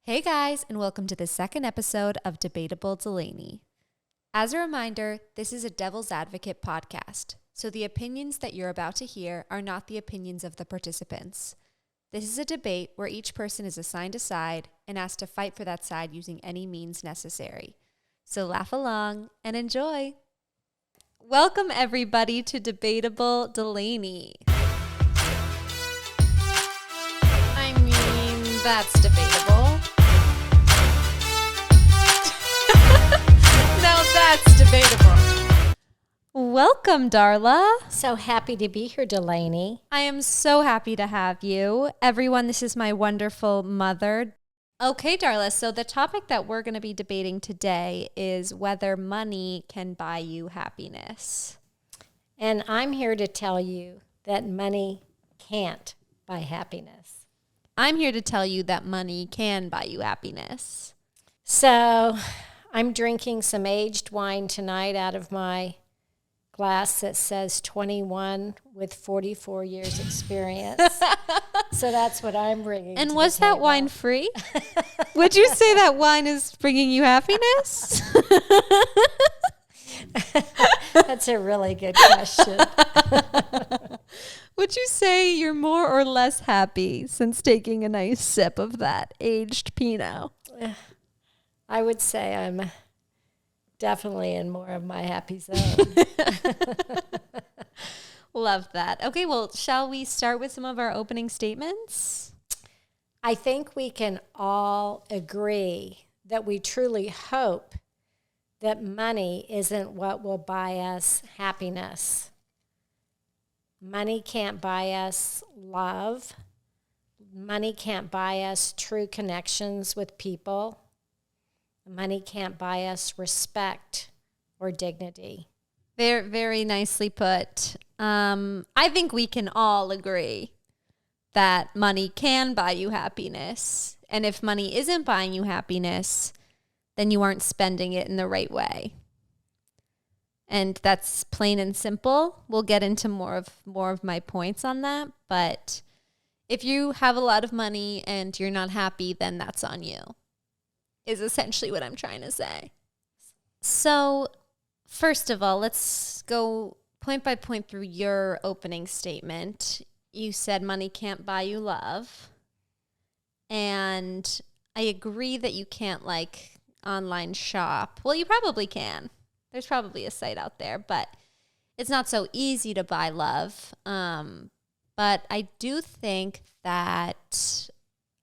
Hey guys, and welcome to the second episode of Debatable Delaney. As a reminder, this is a Devil's Advocate podcast, so the opinions that you're about to hear are not the opinions of the participants. This is a debate where each person is assigned a side and asked to fight for that side using any means necessary. So laugh along and enjoy. Welcome everybody to Debatable Delaney. I mean, that's debatable. Now that's debatable. Welcome, Darla. So happy to be here, Delaney. I am so happy to have you. Everyone, this is my wonderful mother. Okay, Darla, so the topic that we're going to be debating today is whether money can buy you happiness. And I'm here to tell you that money can't buy happiness. I'm here to tell you that money can buy you happiness. So I'm drinking some aged wine tonight out of my glass that says 21 with 44 years experience. So that's what I'm bringing. And was that wine free? Would you say that wine is bringing you happiness? That's a really good question. Would you say you're more or less happy since taking a nice sip of that aged Pinot? I would say I'm definitely in more of my happy zone. Love that. Okay, well, shall we start with some of our opening statements? I think we can all agree that we truly hope that money isn't what will buy us happiness. Money can't buy us love. Money can't buy us true connections with people. Money can't buy us respect or dignity. Very, very nicely put. I think we can all agree that money can buy you happiness. And if money isn't buying you happiness, then you aren't spending it in the right way. And that's plain and simple. We'll get into more of my points on that. But if you have a lot of money and you're not happy, then that's on you, is essentially what I'm trying to say. So first of all, let's go point by point through your opening statement. You said money can't buy you love. And I agree that you can't online shop. Well, you probably can. There's probably a site out there, but it's not so easy to buy love. But I do think that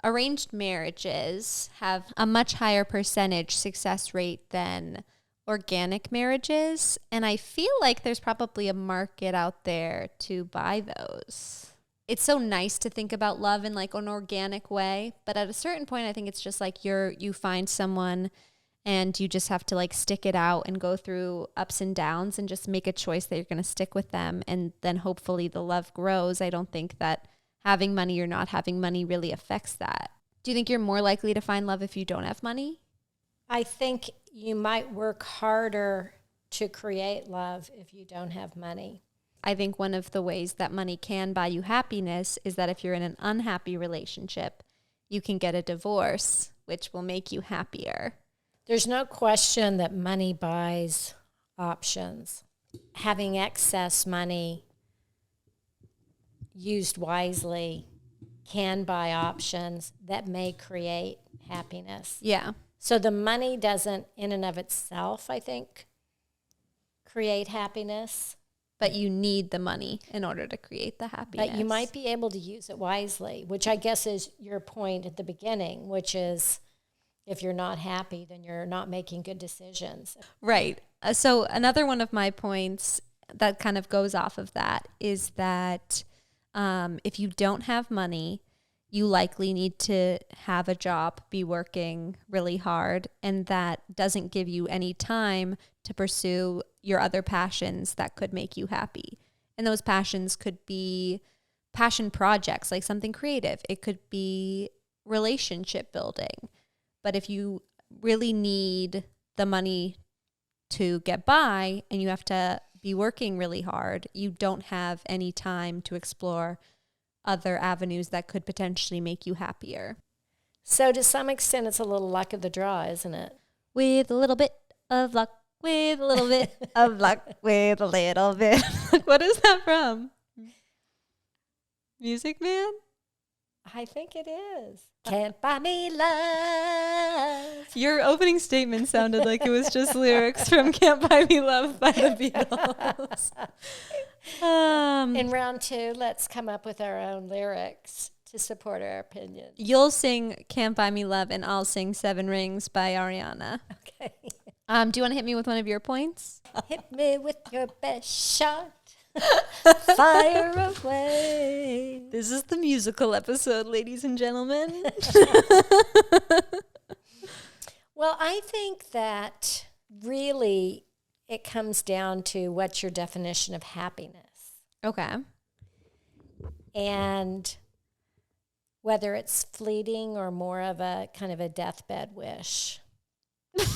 arranged marriages have a much higher percentage success rate than organic marriages. And I feel like there's probably a market out there to buy those. It's so nice to think about love in an organic way. But at a certain point, I think it's just you find someone and you just have to stick it out and go through ups and downs and just make a choice that you're going to stick with them. And then hopefully the love grows. I don't think that having money or not having money really affects that. Do you think you're more likely to find love if you don't have money? I think you might work harder to create love if you don't have money. I think one of the ways that money can buy you happiness is that if you're in an unhappy relationship, you can get a divorce, which will make you happier. There's no question that money buys options. Having excess money used wisely can buy options that may create happiness. Yeah. So the money doesn't in and of itself, I think, create happiness. But you need the money in order to create the happiness. But you might be able to use it wisely, which I guess is your point at the beginning, which is if you're not happy, then you're not making good decisions. Right. So another one of my points that kind of goes off of that is that if you don't have money, you likely need to have a job, be working really hard, and that doesn't give you any time to pursue your other passions that could make you happy. And those passions could be passion projects, like something creative. It could be relationship building. But if you really need the money to get by and you have to be working really hard, you don't have any time to explore other avenues that could potentially make you happier. So to some extent, it's a little luck of the draw, isn't it? With a little bit of luck, with a little bit of luck, with a little bit. What is that from? Music Man? I think it is. Can't buy me love. Your opening statement sounded like it was just lyrics from Can't Buy Me Love by the Beatles. In round 2, let's come up with our own lyrics to support our opinion. You'll sing Can't Buy Me Love and I'll sing 7 Rings by Ariana. Okay. Do you want to hit me with one of your points? Hit me with your best shot. Fire away. This is the musical episode, ladies and gentlemen. Well, I think that really it comes down to what's your definition of happiness. Okay. And whether it's fleeting or more of a kind of a deathbed wish. What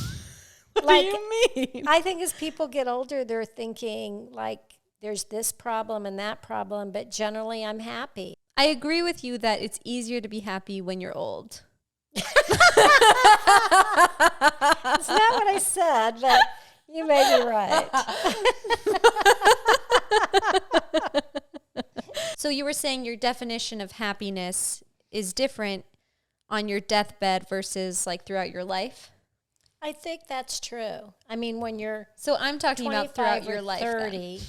do you mean? I think as people get older, they're thinking like there's this problem and that problem, but generally I'm happy. I agree with you that it's easier to be happy when you're old. It's not what I said, but you may be right. So you were saying your definition of happiness is different on your deathbed versus like throughout your life? I think that's true. I mean, when you're So I'm talking about throughout 25 your or life. 30,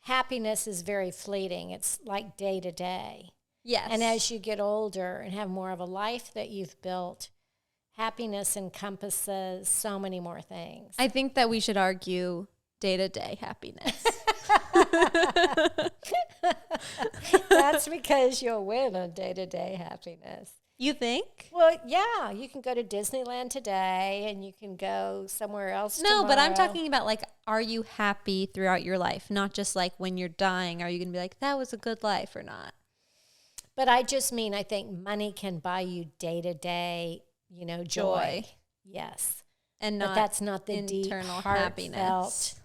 happiness is very fleeting. It's like day to day. Yes. And as you get older and have more of a life that you've built, happiness encompasses so many more things. I think that we should argue day-to-day happiness. That's because you'll win on day-to-day happiness. You think? Well, yeah, you can go to Disneyland today and you can go somewhere else No, but I'm tomorrow. talking about like, are you happy throughout your life? Not just like when you're dying, are you going to be like, that was a good life or not? But I just mean, I think money can buy you day-to-day, joy. Yes. And But not that's not the deep, internal heartfelt, happiness.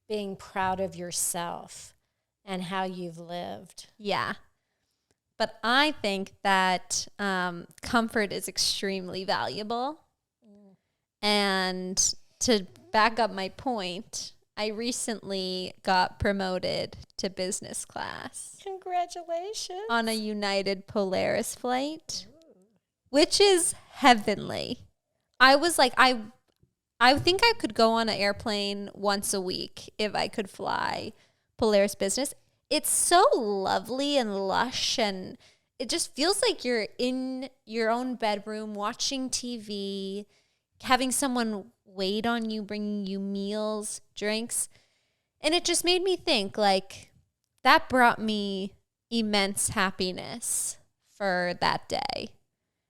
being proud of yourself and how you've lived. Yeah. But I think that comfort is extremely valuable. And to back up my point, I recently got promoted to business class Congratulations. on a United Polaris flight, which is heavenly. I was like, I think I could go on an airplane once a week if I could fly Polaris Business. It's so lovely and lush, and it just feels like you're in your own bedroom watching TV, having someone wait on you, bringing you meals, drinks. And it just made me think, like, that brought me immense happiness for that day.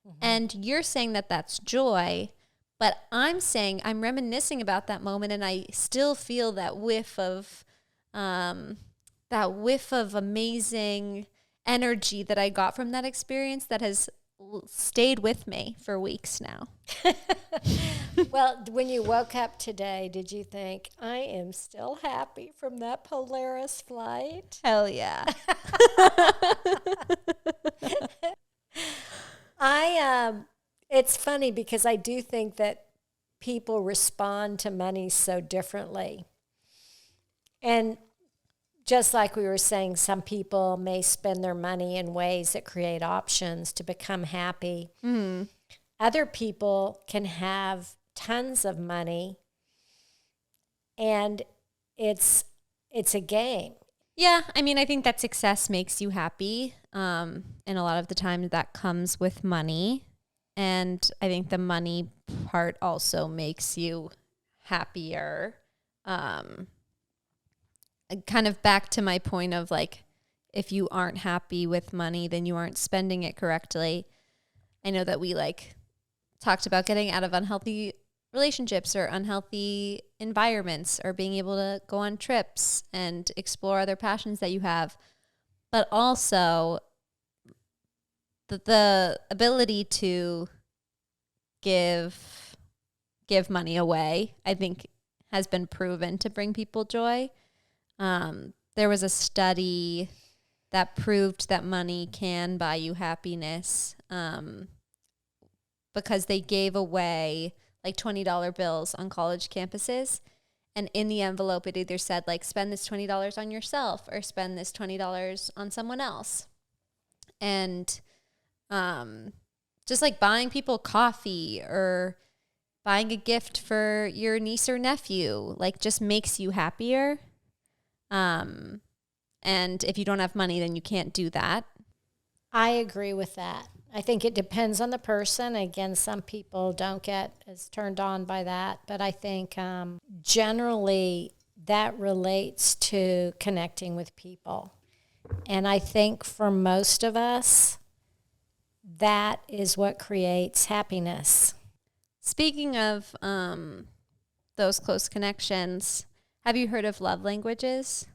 Mm-hmm. And you're saying that that's joy, but I'm saying I'm reminiscing about that moment, and I still feel that whiff of amazing energy that I got from that experience that has stayed with me for weeks now. Well, when you woke up today, did you think, I am still happy from that Polaris flight? Hell yeah. It's funny because I do think that people respond to money so differently. And just like we were saying, some people may spend their money in ways that create options to become happy. Mm. Other people can have tons of money, and it's a game. Yeah, I mean, I think that success makes you happy, and a lot of the time that comes with money. And I think the money part also makes you happier. Kind of back to my point of like, if you aren't happy with money, then you aren't spending it correctly. I know that we like talked about getting out of unhealthy relationships or unhealthy environments or being able to go on trips and explore other passions that you have. But also the ability to give money away, I think, has been proven to bring people joy. There was a study that proved that money can buy you happiness because they gave away like $20 bills on college campuses. And in the envelope, it either said like, spend this $20 on yourself or spend this $20 on someone else. And just like buying people coffee or buying a gift for your niece or nephew, like just makes you happier. And if you don't have money, then you can't do that. I agree with that. I think it depends on the person. Again, some people don't get as turned on by that, but I think generally that relates to connecting with people. And I think for most of us, that is what creates happiness. Speaking of those close connections, have you heard of love languages?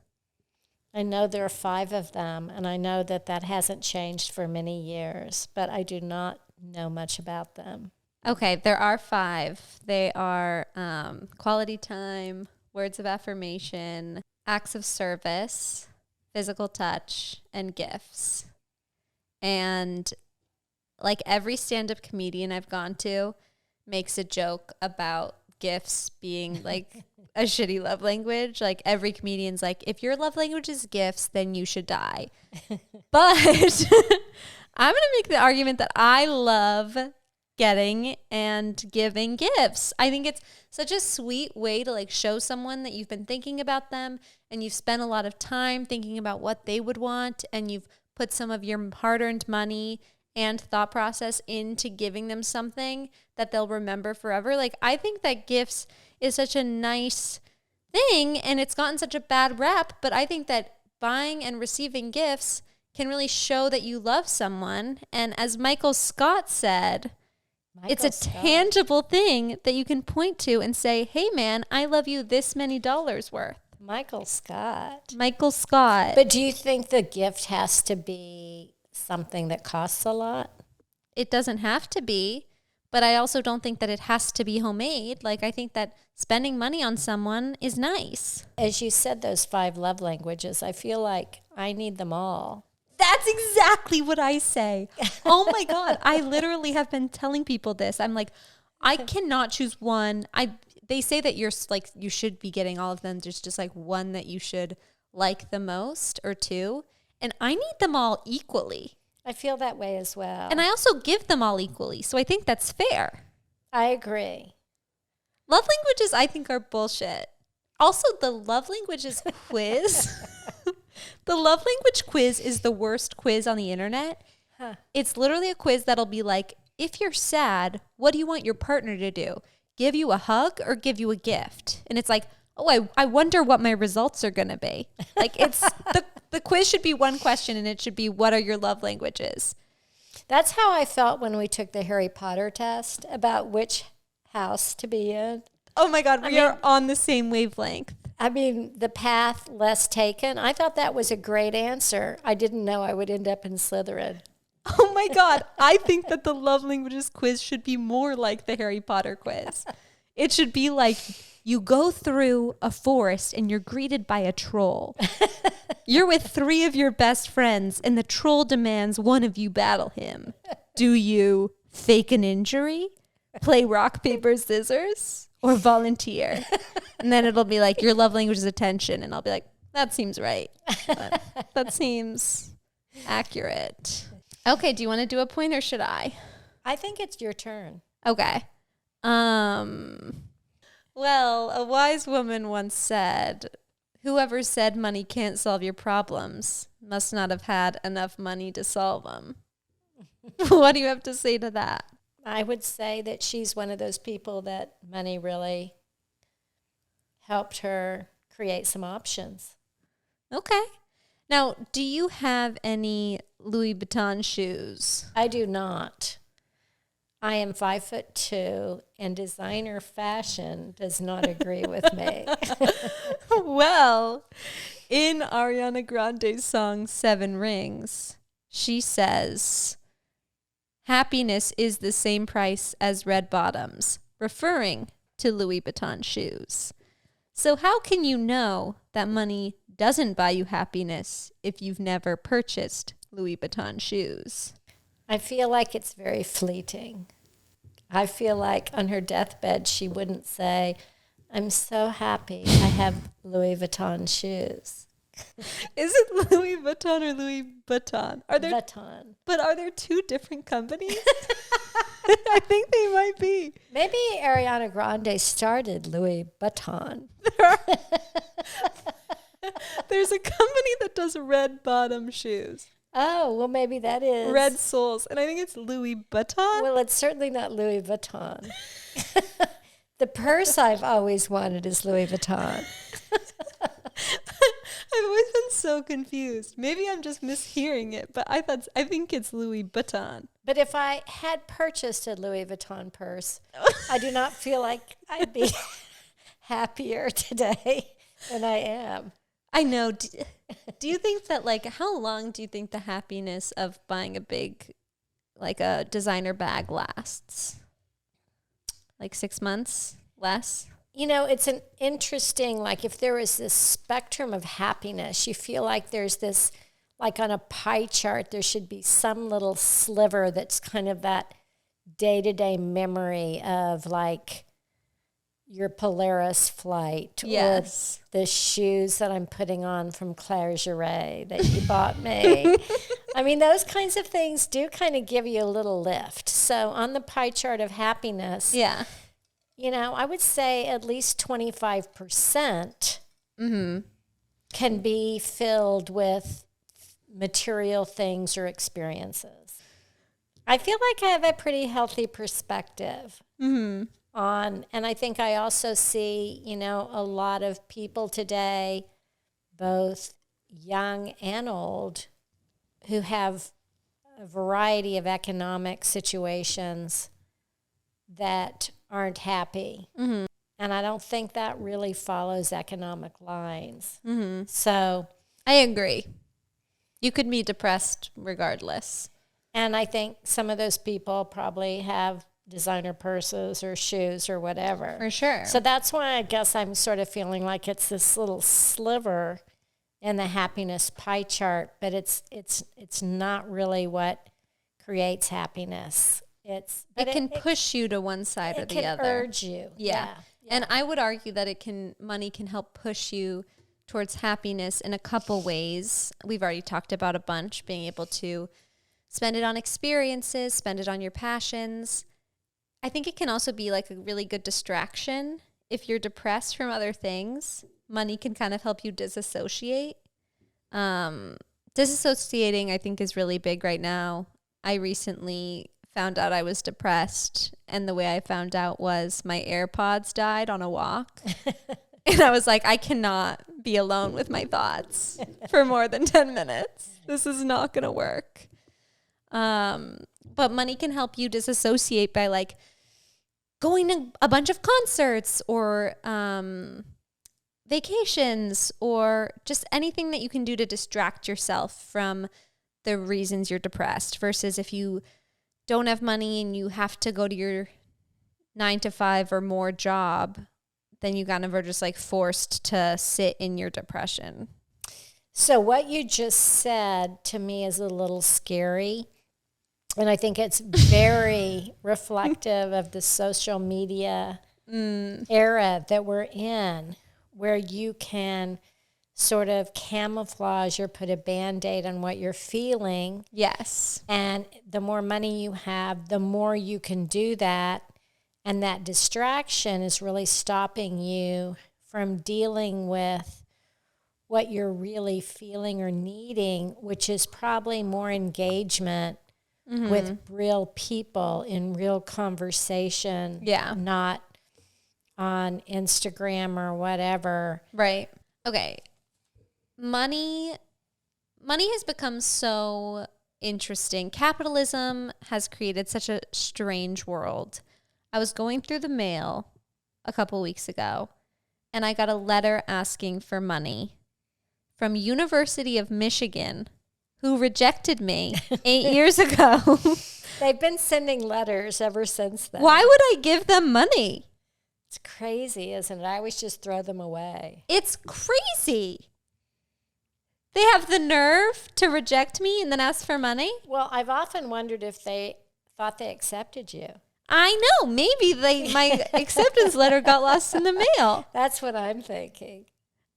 I know there are 5 of them, and I know that hasn't changed for many years, but I do not know much about them. Okay, there are 5. They are quality time, words of affirmation, acts of service, physical touch, and gifts. And like every stand-up comedian I've gone to makes a joke about gifts being like a shitty love language. Like every comedian's like, if your love language is gifts, then you should die. But I'm going to make the argument that I love getting and giving gifts. I think it's such a sweet way to like show someone that you've been thinking about them and you've spent a lot of time thinking about what they would want, and you've put some of your hard-earned money and thought process into giving them something that they'll remember forever. Like, I think that gifts is such a nice thing, and it's gotten such a bad rap, but I think that buying and receiving gifts can really show that you love someone. And as Michael Scott said, it's a tangible thing that you can point to and say, hey man, I love you this many dollars worth. Michael Scott. But do you think the gift has to be something that costs a lot? It doesn't have to be, but I also don't think that it has to be homemade. Like, I think that spending money on someone is nice. As you said, those 5 love languages, I feel like I need them all. That's exactly what I say. Oh my God. I literally have been telling people this. I'm like, I cannot choose one. They say that you're like, you should be getting all of them. There's just like one that you should like the most, or 2. And I need them all equally. I feel that way as well. And I also give them all equally. So I think that's fair. I agree. Love languages, I think, are bullshit. Also, the love languages quiz. The love language quiz is the worst quiz on the internet. Huh. It's literally a quiz that'll be like, if you're sad, what do you want your partner to do? Give you a hug or give you a gift? And it's like, oh, I wonder what my results are going to be. Like, it's the quiz should be one question, and it should be, what are your love languages? That's how I felt when we took the Harry Potter test about which house to be in. Oh my God, we are on the same wavelength. I mean, the path less taken. I thought that was a great answer. I didn't know I would end up in Slytherin. Oh my God, I think that the love languages quiz should be more like the Harry Potter quiz. It should be like, you go through a forest and you're greeted by a troll. You're with 3 of your best friends and the troll demands one of you battle him. Do you fake an injury, play rock, paper, scissors, or volunteer? And then it'll be like, your love language is attention. And I'll be like, that seems right. That seems accurate. Okay, do you want to do a point or should I? I think it's your turn. Okay. Well, a wise woman once said, whoever said money can't solve your problems must not have had enough money to solve them. What do you have to say to that? I would say that she's one of those people that money really helped her create some options. Okay. Now, do you have any Louis Vuitton shoes? I do not. I am 5'2", and designer fashion does not agree with me. Well, in Ariana Grande's song 7 Rings, she says, happiness is the same price as red bottoms, referring to Louis Vuitton shoes. So how can you know that money doesn't buy you happiness if you've never purchased Louis Vuitton shoes? I feel like it's very fleeting. I feel like on her deathbed, she wouldn't say, I'm so happy I have Louis Vuitton shoes. Is it Louis Vuitton or Louis Vuitton? Vuitton. But are there two different companies? I think they might be. Maybe Ariana Grande started Louis Vuitton. There's a company that does red bottom shoes. Oh, well, maybe that is. Red soles. And I think it's Louis Vuitton. Well, it's certainly not Louis Vuitton. The purse I've always wanted is Louis Vuitton. I've always been so confused. Maybe I'm just mishearing it, but I think it's Louis Vuitton. But if I had purchased a Louis Vuitton purse, I do not feel like I'd be happier today than I am. I know. Do you think that, like, how long do you think the happiness of buying a big, like a designer bag lasts? Like 6 months? Less? You know, it's an interesting, like if there was this spectrum of happiness, you feel like there's this, like on a pie chart, there should be some little sliver that's kind of that day-to-day memory of like your Polaris flight, yes, or the shoes that I'm putting on from Claire Giray that you bought me. I mean, those kinds of things do kind of give you a little lift. So on the pie chart of happiness, yeah, you know, I would say at least 25% can be filled with material things or experiences. I feel like I have a pretty healthy perspective on, and I think I also see, you know, a lot of people today, both young and old, who have a variety of economic situations that aren't happy. And I don't think that really follows economic lines. So I agree. You could be depressed regardless. And I think some of those people probably have designer purses or shoes or whatever. For sure. So that's why I guess I'm sort of feeling like it's this little sliver in the happiness pie chart, but it's not really what creates happiness. It can push you to one side or the other. It can urge you. Yeah. And I would argue that money can help push you towards happiness in a couple ways. We've already talked about a bunch, being able to spend it on experiences, spend it on your passions. I think it can also be like a really good distraction. If you're depressed from other things, money can kind of help you disassociate. Disassociating, I think, is really big right now. I recently found out I was depressed, and the way I found out was my AirPods died on a walk. And I was like, I cannot be alone with my thoughts for more than 10 minutes. This is not going to work. But money can help you disassociate by like going to a bunch of concerts or vacations or just anything that you can do to distract yourself from the reasons you're depressed, versus if you don't have money and you have to go to your 9-to-5 or more job, then you kind of are just like forced to sit in your depression. So what you just said to me is a little scary. And I think it's very reflective of the social media era that we're in, where you can sort of camouflage or put a Band-Aid on what you're feeling. Yes. And the more money you have, the more you can do that. And that distraction is really stopping you from dealing with what you're really feeling or needing, which is probably more engagement with real people in real conversation. Yeah. Not on Instagram or whatever. Right. Okay. Money has become so interesting. Capitalism has created such a strange world. I was going through the mail a couple weeks ago, and I got a letter asking for money from University of Michigan, who rejected me 8 years ago. They've been sending letters ever since then. Why would I give them money? It's crazy, isn't it? I always just throw them away. It's crazy. They have the nerve to reject me and then ask for money? Well, I've often wondered if they thought they accepted you. I know. Maybe my acceptance letter got lost in the mail. That's what I'm thinking.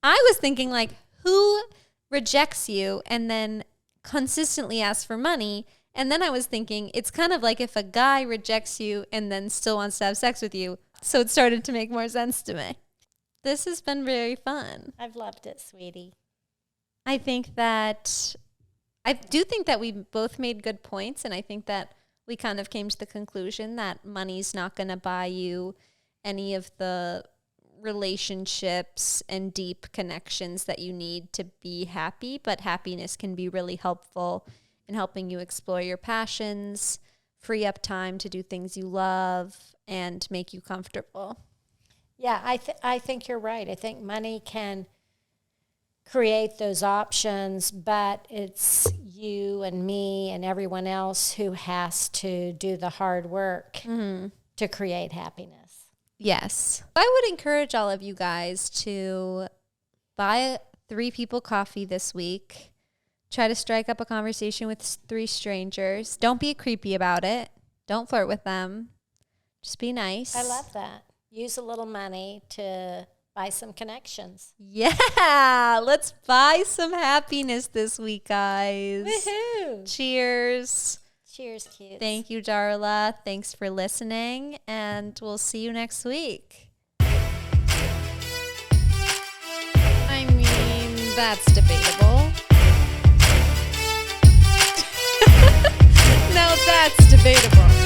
I was thinking, like, who rejects you and then consistently asks for money? And then I was thinking, it's kind of like if a guy rejects you and then still wants to have sex with you. So it started to make more sense to me. This has been very fun. I've loved it, sweetie. I do think that we both made good points, and I think that we kind of came to the conclusion that money's not going to buy you any of the relationships and deep connections that you need to be happy, but happiness can be really helpful in helping you explore your passions, free up time to do things you love, and make you comfortable. Yeah, I think you're right. I think money can create those options, but it's you and me and everyone else who has to do the hard work to create happiness. Yes. I would encourage all of you guys to buy 3 people coffee this week. Try to strike up a conversation with 3 strangers. Don't be creepy about it. Don't flirt with them. Just be nice. I love that. Use a little money to buy some connections. Yeah. Let's buy some happiness this week, guys. Woohoo. Cheers. Cheers, kids. Thank you, Darla. Thanks for listening, and we'll see you next week. I mean, that's debatable. Now that's debatable.